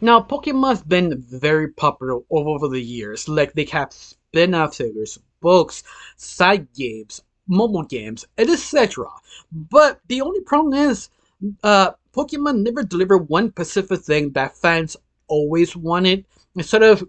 Now, Pokemon's been very popular over the years. Like, they have spin-off series, books, side games, mobile games, and etc. But the only problem is, Pokemon never delivered one specific thing that fans always wanted. Instead of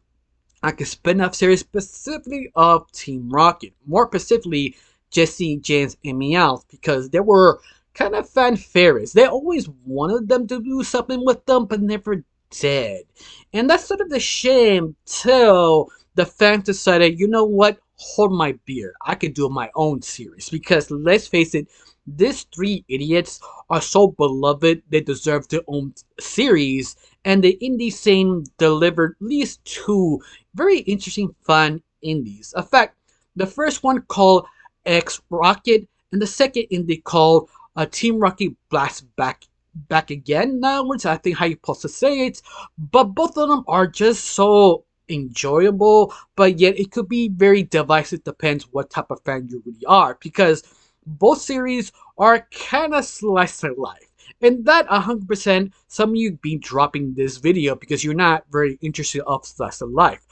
like a spin-off series specifically of Team Rocket, more specifically Jesse, James, and Meowth, because they were kind of fan favorites. They always wanted them to do something with them, but never did. And that's sort of the shame till the fans decided, you know what, hold my beer. I could do my own series. Because let's face it, these three idiots are so beloved, they deserve their own series. And the indie scene delivered at least two very interesting, fun indies. In fact, the first one called X Rocket, and the second indie called Team Rocket Blast Back Again. Now, which I think how you supposed to say it, but both of them are just so enjoyable. But yet, it could be very divisive. Depends what type of fan you really are, because both series are kind of slice of life. And that 100%, some of you be dropping this video because you're not very interested of slice of life.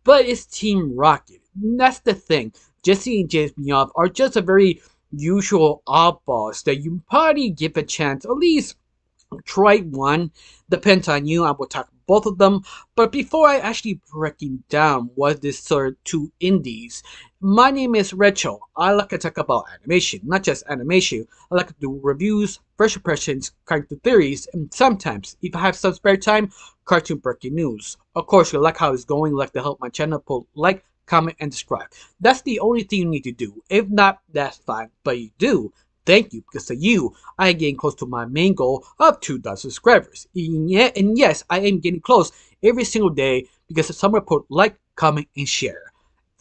But it's Team Rocket. And that's the thing. Jesse and James Beyond are just a very usual oddballs that you probably give a chance, at least try one. Depends on you. I will talk both of them. But before I actually breaking down what this sort of two indies, my name is Rachel. I like to talk about animation, not just animation. I like to do reviews, first impressions, character theories, and sometimes, if I have some spare time, cartoon breaking news. Of course, you like how it's going, like to help my channel, put like, comment, and subscribe. That's the only thing you need to do. If not, that's fine. But you do. Thank you, because of you, I am getting close to my main goal of 2,000 subscribers. And yes, I am getting close every single day because someone put like, comment, and share.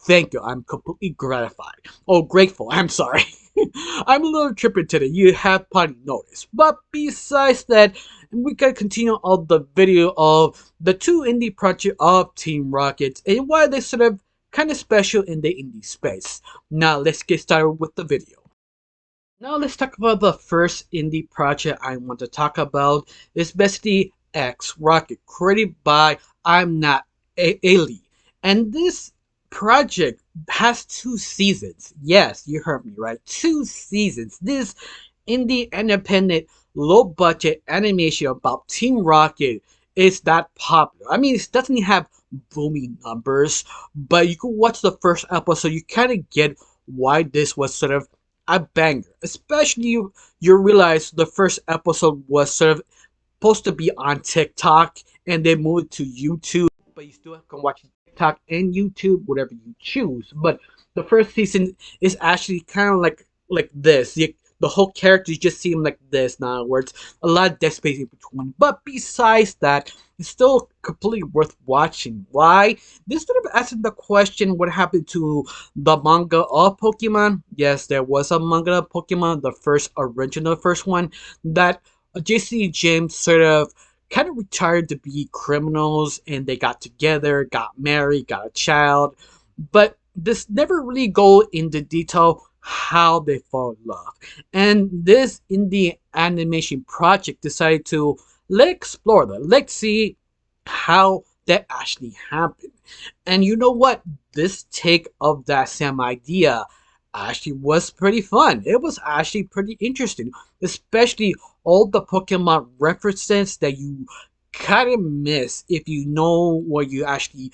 Thank you. I'm completely gratified. Oh, grateful. I'm sorry. I'm a little trippy today. You have probably noticed. But besides that, we can continue on the video of the two indie project of Team Rocket and why they sort of kind of special in the indie space. Now let's get started with the video. Now let's talk about the first indie project I want to talk about. It's basically X Rocket, created by I'm Not Ali. And this project has two seasons. Yes, you heard me right. Two seasons. This indie independent low budget animation about Team Rocket is that popular. I mean, it doesn't have booming numbers, but you can watch the first episode, you kind of get why this was sort of a banger. Especially you realize the first episode was sort of supposed to be on TikTok and they moved to YouTube, but you still can watch TikTok and YouTube, whatever you choose. But the first season is actually kind of like this. The whole characters just seem like this. In other words, a lot of dead space in between. But besides that, it's still completely worth watching. Why? This sort of asks the question: what happened to the manga of Pokemon? Yes, there was a manga of Pokemon, the first original first one that JC and James sort of kind of retired to be criminals, and they got together, got married, got a child, but this never really go into detail how they fall in love. And this indie animation project decided to let's explore that. Let's see how that actually happened. And you know what? This take of that same idea actually was pretty fun. It was actually pretty interesting, especially all the Pokemon references that you kind of miss if you know what you actually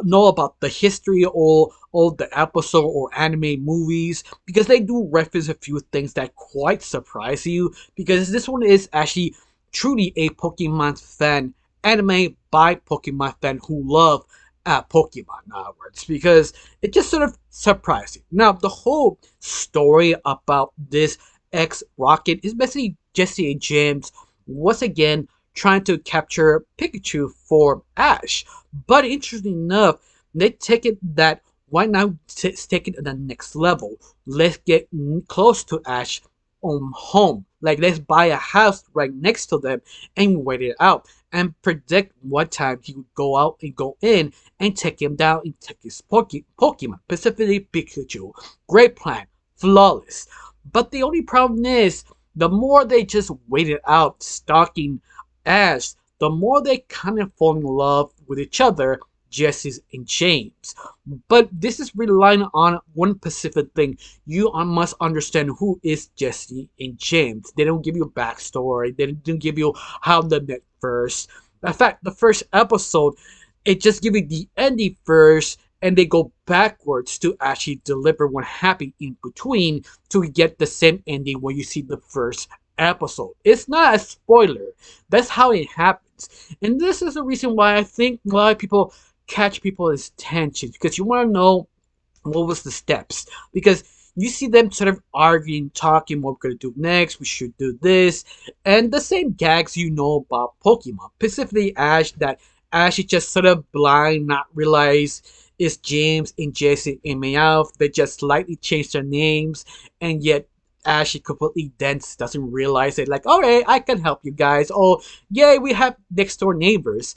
know about the history or all the episode or anime movies, because they do reference a few things that quite surprise you, because this one is actually truly a Pokemon fan anime by Pokemon fan who love Pokemon, in other words, because it just sort of surprising. Now, the whole story about this X Rocket is basically Jesse and James once again trying to capture Pikachu for Ash. But interesting enough, they take it that why not take it to the next level? Let's get close to Ash on home. Like, let's buy a house right next to them and wait it out and predict what time he would go out and go in and take him down and take his Pokemon, specifically Pikachu. Great plan, flawless. But the only problem is, the more they just waited out stalking Ash, the more they kind of fall in love with each other, Jesse and James. But this is relying on one specific thing. You must understand who is Jesse and James. They don't give you a backstory. They didn't give you how they met first. In fact, the first episode, it just gives you the ending first, and they go backwards to actually deliver what happened in between to get the same ending when you see the first episode. It's not a spoiler. That's how it happens. And this is the reason why I think a lot of people catch people's attention, because you want to know what was the steps, because you see them sort of arguing, talking what we're gonna do next, we should do this, and the same gags you know about Pokemon, specifically Ash, that Ash is just sort of blind, not realize it's James and Jesse and Meowth. They just slightly change their names, and yet Ash is completely dense, doesn't realize it. Like, alright, I can help you guys. Oh, yay, we have next door neighbors.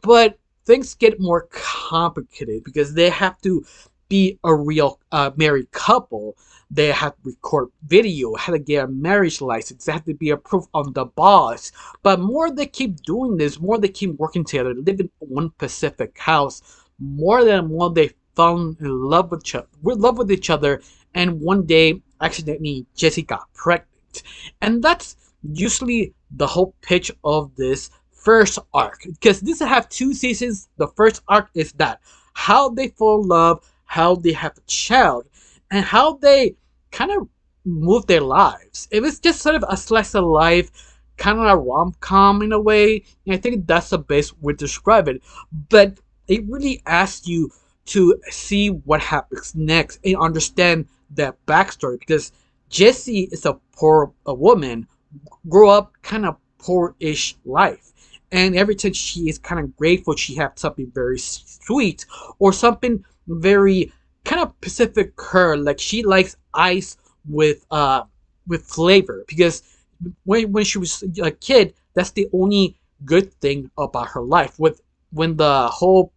But things get more complicated because they have to be a real married couple. They have to record video, have to get a marriage license, they have to be approved on the boss. But more they keep doing this, more they keep working together, live in one Pacific house, more than more they fall in love with each other, and one day accidentally Jessie got pregnant. And that's usually the whole pitch of this first arc, because this have two seasons. The first arc is that how they fall in love, how they have a child, and how they kind of move their lives. It was just sort of a slice of life, kind of a rom-com in a way, and I think that's the best way to describe it. But it really asks you to see what happens next and understand that backstory, because Jessie is a woman, grew up kind of poor-ish life, and every time she is kind of grateful she has something very sweet or something very kind of Pacific her, like she likes ice with flavor, because when she was a kid, that's the only good thing about her life. With when the whole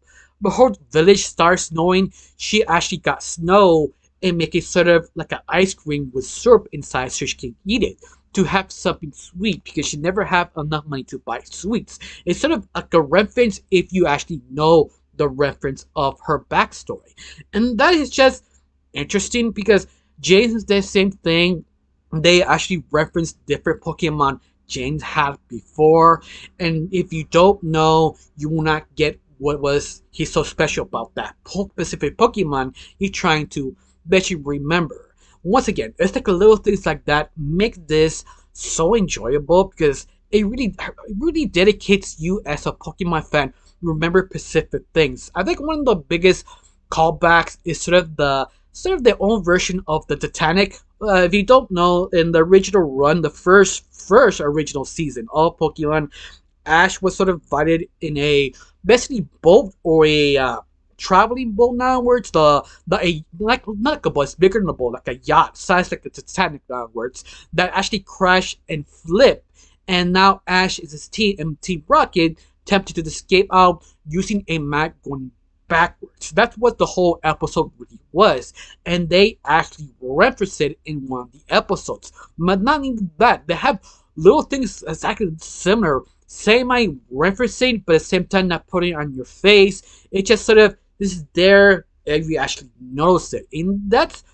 village starts snowing, she actually got snow and make it sort of like an ice cream with syrup inside so she can eat it to have something sweet, because she never have enough money to buy sweets. It's sort of like a reference if you actually know the reference of her backstory. And that is just interesting because James is the same thing. They actually reference different Pokemon James had before. And if you don't know, you will not get what was he's so special about that specific Pokemon he's trying to let you remember. Once again, it's like a little things like that make this so enjoyable, because it really dedicates you as a Pokemon fan remember specific things. I think one of the biggest callbacks is sort of their own version of the Titanic. If you don't know, in the original run, the first original season of Pokemon, Ash was sort of invited in a basically boat or a traveling boat now, where it's like not like a boat, it's bigger than a boat, like a yacht, size like the Titanic downwards, that actually crashed and flipped. And now Ash is his team and Team Rocket attempted to escape out using a map going backwards. That's what the whole episode really was, and they actually referenced it in one of the episodes. But not even that, they have little things exactly similar, same I referencing, but at the same time not putting it on your face. It just sort of this is there and you actually notice it, and that's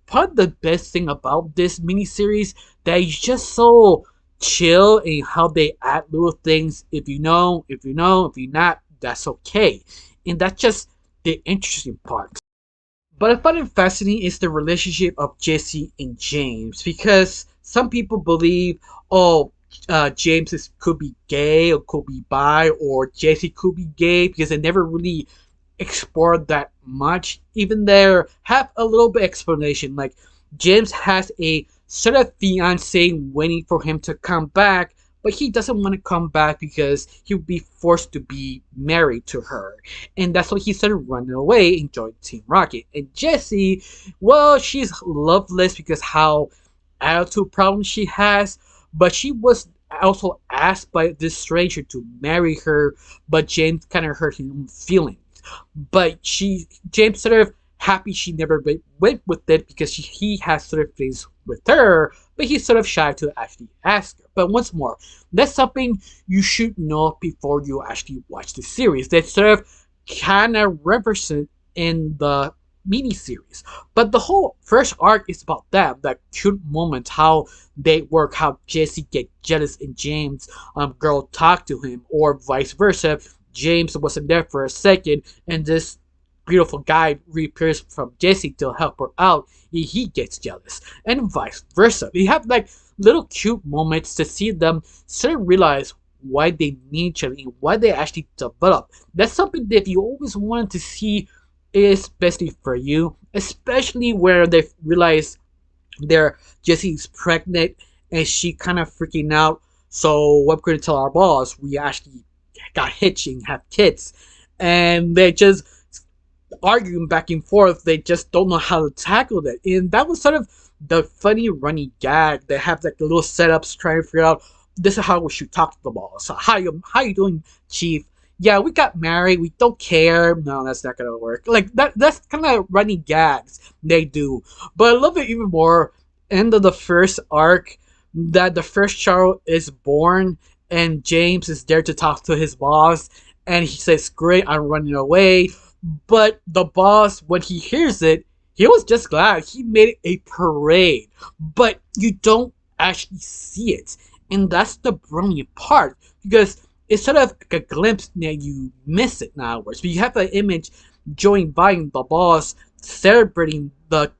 part of the best thing about this miniseries, that it's just so chill in how they add little things. If you know, if you know, if you're not, that's okay. And that's just the interesting part. But I find it fascinating is the relationship of Jesse and James, because some people believe, oh, James could be gay or could be bi, or Jesse could be gay, because they never really explored that much. Even there have a little bit explanation, like James has a sort of fiance waiting for him to come back, but he doesn't want to come back because he would be forced to be married to her. And that's why he started running away and joined Team Rocket. And Jessie, well, she's loveless because how attitude problem she has, but she was also asked by this stranger to marry her, but James kind of hurt his feelings. But James sort of happy she never went with it, because he has sort of feelings with her, but he's sort of shy to actually ask her. But once more, that's something you should know before you actually watch the series. That sort of kind of represent in the miniseries. But the whole first arc is about them, that cute moment, how they work, how Jesse get jealous and James girl talk to him, or vice versa. James wasn't there for a second, and this beautiful guy reappears from Jesse to help her out. He gets jealous, and vice versa. We have like little cute moments to see them sort of realize why they need each other and why they actually develop. That's something that you always wanted to see, especially for you, especially where they realize they're Jesse's pregnant and she kind of freaking out. So what we're gonna tell our boss? We actually got hitching, have kids, and they just arguing back and forth. They just don't know how to tackle that, and that was sort of the funny running gag. They have like the little setups trying to figure out this is how we should talk to the boss. So how you doing, Chief? Yeah, we got married. We don't care. No, that's not gonna work. Like that. That's kind of running gags they do. But I love it even more. End of the first arc, that the first child is born, and James is there to talk to his boss, and he says, "Great, I'm running away." But the boss, when he hears it, he was just glad. He made it a parade, but you don't actually see it, and that's the brilliant part, because it's sort of like a glimpse that you miss it now. But you have an image Joe inviting the boss, celebrating the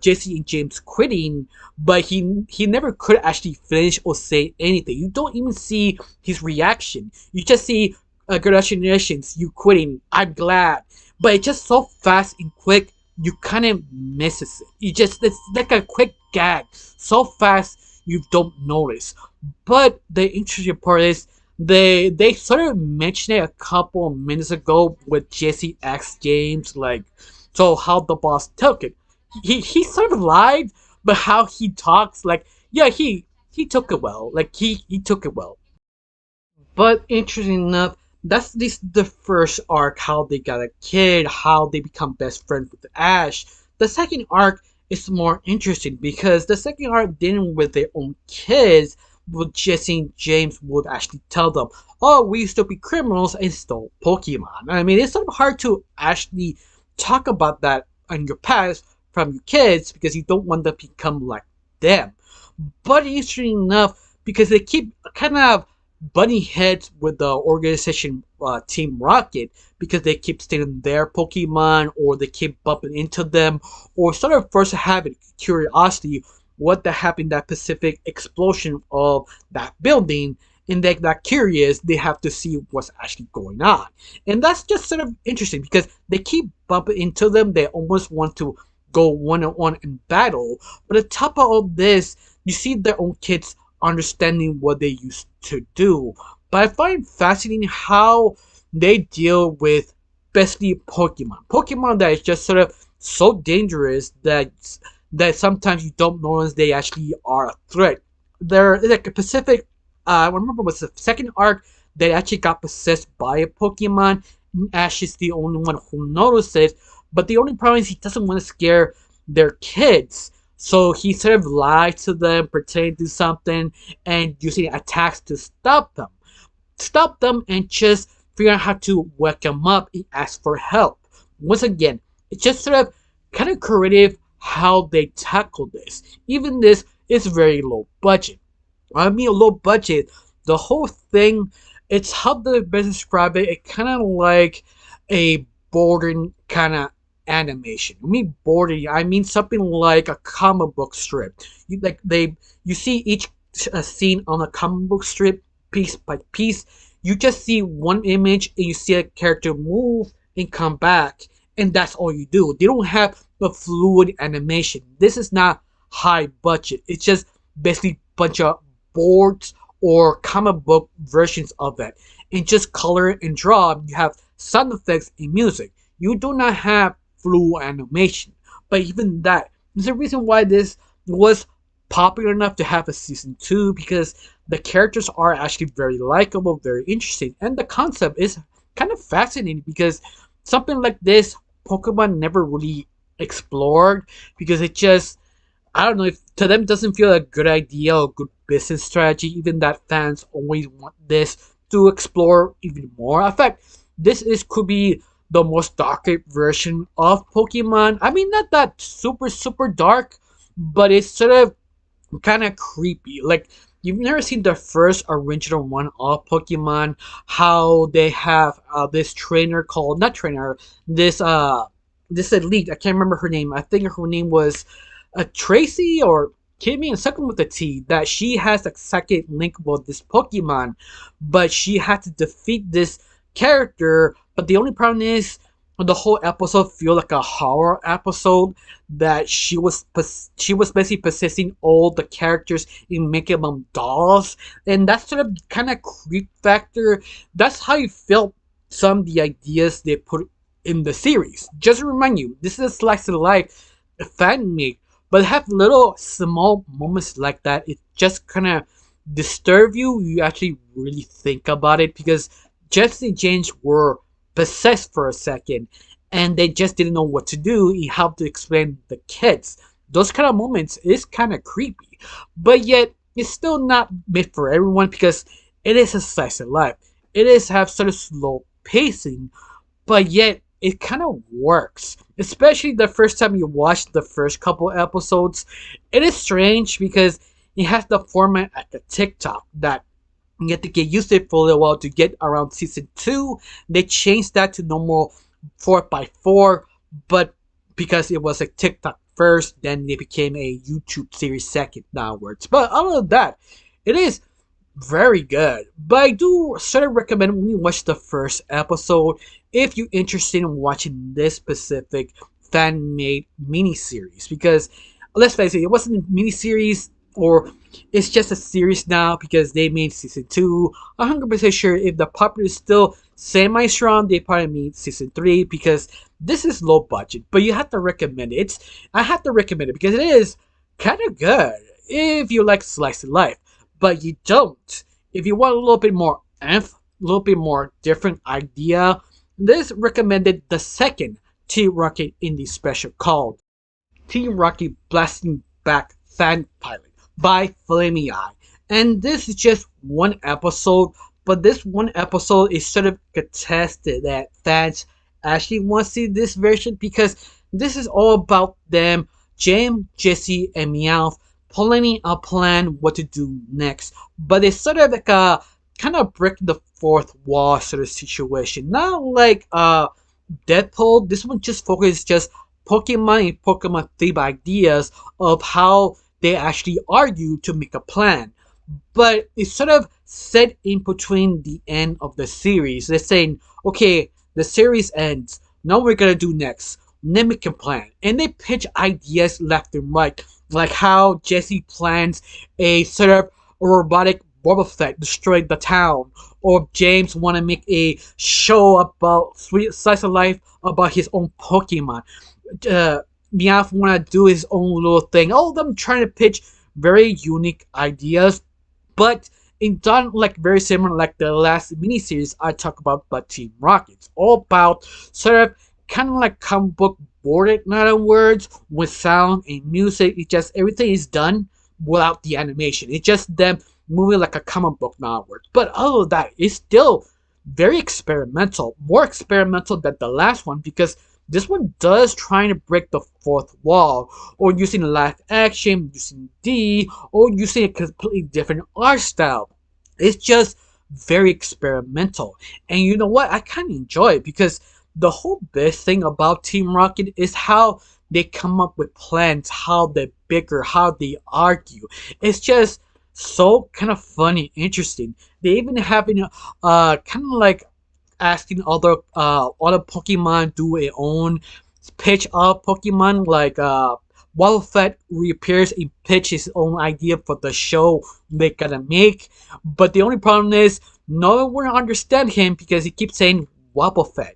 Jesse and James quitting, but he never could actually finish or say anything. You don't even see his reaction. You just see congratulations, you quitting. I'm glad, but it's just so fast and quick. You kind of misses it. It's like a quick gag, so fast you don't notice. But the interesting part is they sort of mentioned it a couple of minutes ago with Jesse X James, like, so how the boss took it. He sort of lied, but how he talks, like, yeah, he took it well. Like he took it well. But interesting enough, that's this the first arc, how they got a kid, how they become best friends with Ash. The second arc is more interesting because the second arc dealing with their own kids, with Jesse and James would actually tell them, "Oh, we used to be criminals and stole Pokemon." I mean, it's sort of hard to actually talk about that in your past from your kids because you don't want to become like them. But interesting enough, because they keep kind of butting heads with the organization Team Rocket, because they keep stealing their Pokemon, or they keep bumping into them, or sort of first having curiosity what the happened in that Pacific explosion of that building, and they got curious. They have to see what's actually going on, and that's just sort of interesting because they keep bumping into them. They almost want to go one on one in battle, but on top of all this, you see their own kids understanding what they used to do. But I find fascinating how they deal with basically Pokemon. Pokemon that is just sort of so dangerous that sometimes you don't notice they actually are a threat. They're like a Pacific. I remember it was the second arc that actually got possessed by a Pokemon. Ash is the only one who notices, but the only problem is he doesn't want to scare their kids. So he sort of lies to them, pretending to do something, and using attacks to stop them. Stop them and just figure out how to wake them up and ask for help. Once again, it's just sort of kind of creative how they tackle this. Even this is very low budget. I mean, low budget. The whole thing, it's how the best describe it. It kind of like a boring kind of animation. I mean boring. I mean something like a comic book strip. You see each scene on a comic book strip piece by piece. You just see one image and you see a character move and come back, and that's all you do. They don't have the fluid animation. This is not high budget. It's just basically a bunch of boards or comic book versions of it, and just color and draw. You have sound effects and music. You do not have fluid animation. But even that, there's a reason why this was popular enough to have a season 2, because the characters are actually very likable, very interesting, and the concept is kind of fascinating because something like this Pokemon never really explored, because it just I don't know if to them it doesn't feel a good idea or good business strategy, even that fans always want this to explore even more. In fact, this is could be the most darker version of Pokemon. I mean, not that super dark, but it's sort of kind of creepy. Like you've never seen the first original one of Pokemon, how they have this trainer called not trainer, this this elite. I can't remember her name. I think her name was Tracy or Kimmy, and second with the T. That she has a second link with this Pokemon, but she had to defeat this character. But the only problem is the whole episode feel like a horror episode that she was basically possessing all the characters and making them dolls, and that sort of kind of creep factor. That's how you felt some of the ideas they put in the series. Just to remind you, this is a slice of life fan made, but have little small moments like that. It just kind of disturb you. You actually really think about it because Jesse and James were possessed for a second and they just didn't know what to do. He helped to explain the kids. Those kind of moments is kind of creepy, but yet it's still not made for everyone because it is a slice of life. It is have sort of slow pacing, but yet it kind of works. Especially the first time you watch the first couple episodes, it is strange because it has the format like a TikTok that you have to get used to it for a little while to get around season 2. They changed that to normal 4x4, but because it was a TikTok first, then it became a YouTube series second downwards. But other than that, it is very good. But I do sort of recommend when you watch the first episode if you're interested in watching this specific fan made miniseries. Because let's face it, it wasn't a miniseries or it's just a series now because they made season 2. 100% sure if the popular is still semi strong, they probably made season 3 because this is low budget. But you have to recommend it. I have to recommend it because it is kind of good if you like slice of life. But you don't. If you want a little bit more a little bit more different idea, this recommended the second Team Rocket indie special called Team Rocket Blasting Back Fan Pilot by Flamey Eye. And this is just one episode, but this one episode is sort of contested that fans actually want to see this version because this is all about them, James, Jesse, and Meowth planning a plan what to do next. But it's sort of like a kind of break the fourth wall sort of situation. Not like Deadpool. This one just focuses just Pokemon and Pokemon theme ideas of how they actually argue to make a plan. But it's sort of set in between the end of the series. They're saying, okay, the series ends. Now we're gonna do next. Then we can plan. And they pitch ideas left and right. Like how Jesse plans a sort of robotic Boba Fett destroying the town. Or James want to make a show about sweet slice of life about his own Pokemon. Meowth want to do his own little thing. All of them trying to pitch very unique ideas, but it done like very similar like the last miniseries I talked about, but Team Rockets. All about sort of kind of like comic book boarded, in other words, with sound and music. It just everything is done without the animation. It's just them moving like a comic book onwards. But other than that, it's still very experimental, more experimental than the last one because this one does trying to break the fourth wall, or using live action, using D, or using a completely different art style. It's just very experimental. And you know what? I kind of enjoy it because the whole best thing about Team Rocket is how they come up with plans, how they bicker, how they argue. It's just so kind of funny, interesting. They even have kind of like asking other Pokemon do a own pitch of Pokemon like Wildfett reappears and pitch his own idea for the show they're gonna make. But the only problem is no one will understand him because he keeps saying Wobbuffet.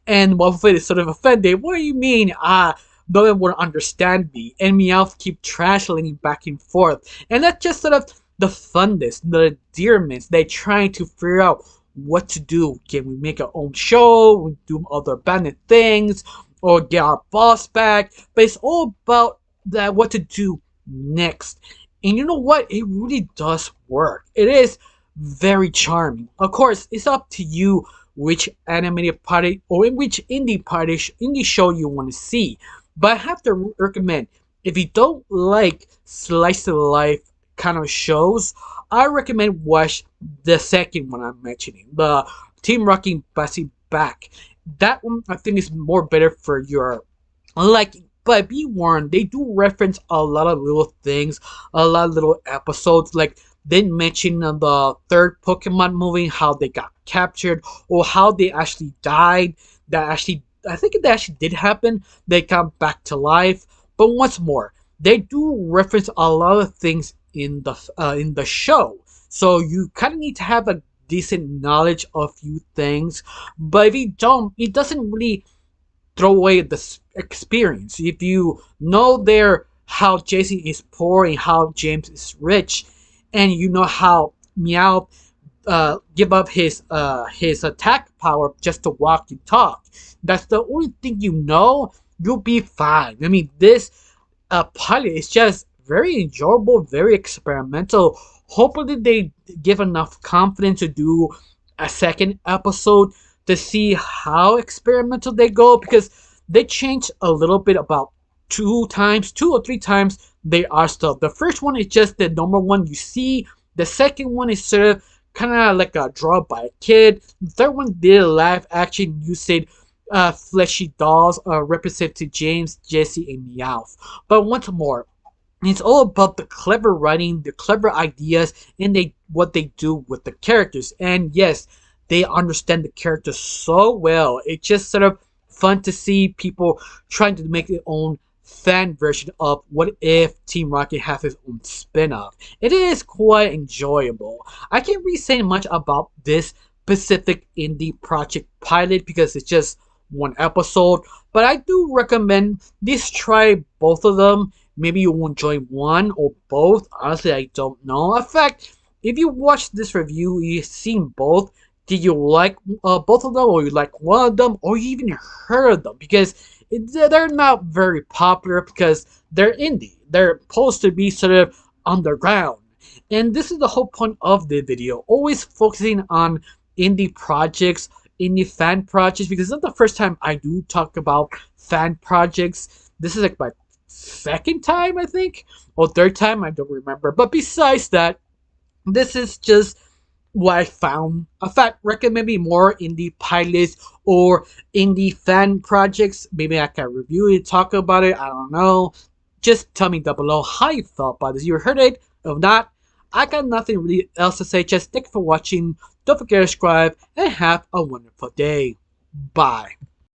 And Wobbuffet is sort of offended. What do you mean? No one will understand me. And Meowth keep translating back and forth. And that's just sort of the funness, the endearments. They're trying to figure out what to do. Can we make our own show? We do other abandoned things? Or get our boss back? But it's all about that what to do next. And you know what? It really does work. It is very charming. Of course, it's up to you which animated party or in which indie show you want to see. But I have to recommend, if you don't like slice of life kind of shows, I recommend watch the second one I'm mentioning, the Team Rocking Bessie Back. That one I think is more better for your like. But be warned, they do reference a lot of little things, a lot of little episodes. Like they mention in the third Pokemon movie how they got captured or how they actually died. That actually, I think that actually did happen. They come back to life. But once more, they do reference a lot of things in the show. So you kind of need to have a decent knowledge of few things. But if you don't, it doesn't really throw away the experience. If you know there how Jason is poor and how James is rich, and you know how Meow give up his attack power just to walk and talk. That's the only thing you know. You'll be fine. I mean, this pilot is just very enjoyable, very experimental. Hopefully, they give enough confidence to do a second episode to see how experimental they go because they change a little bit about two or three times. They are stuff. The first one is just the normal one you see. The second one is sort of kind of like a draw by a kid. The third one did a live action using fleshy dolls represented James, Jesse, and Meowth. But once more, it's all about the clever writing, the clever ideas, and what they do with the characters. And yes, they understand the characters so well. It's just sort of fun to see people trying to make their own fan version of what if Team Rocket has its own spin-off. It is quite enjoyable. I can't really say much about this specific indie project pilot because it's just one episode, but I do recommend this try both of them. Maybe you will enjoy one or both. Honestly, I don't know. In fact, if you watch this review, you've seen both. Did you like both of them, or you like one of them, or you even heard of them? Because they're not very popular because they're indie. They're supposed to be sort of underground. And this is the whole point of the video. Always focusing on indie projects, indie fan projects, because it's not the first time I do talk about fan projects. This is like my second time, I think, or third time, I don't remember. But besides that, this is just what I found. In fact, recommend me more indie pilots or indie fan projects. Maybe I can review it, talk about it. I don't know. Just tell me down below how you felt about this. You heard it? If not, I got nothing really else to say. Just thank you for watching. Don't forget to subscribe and have a wonderful day. Bye.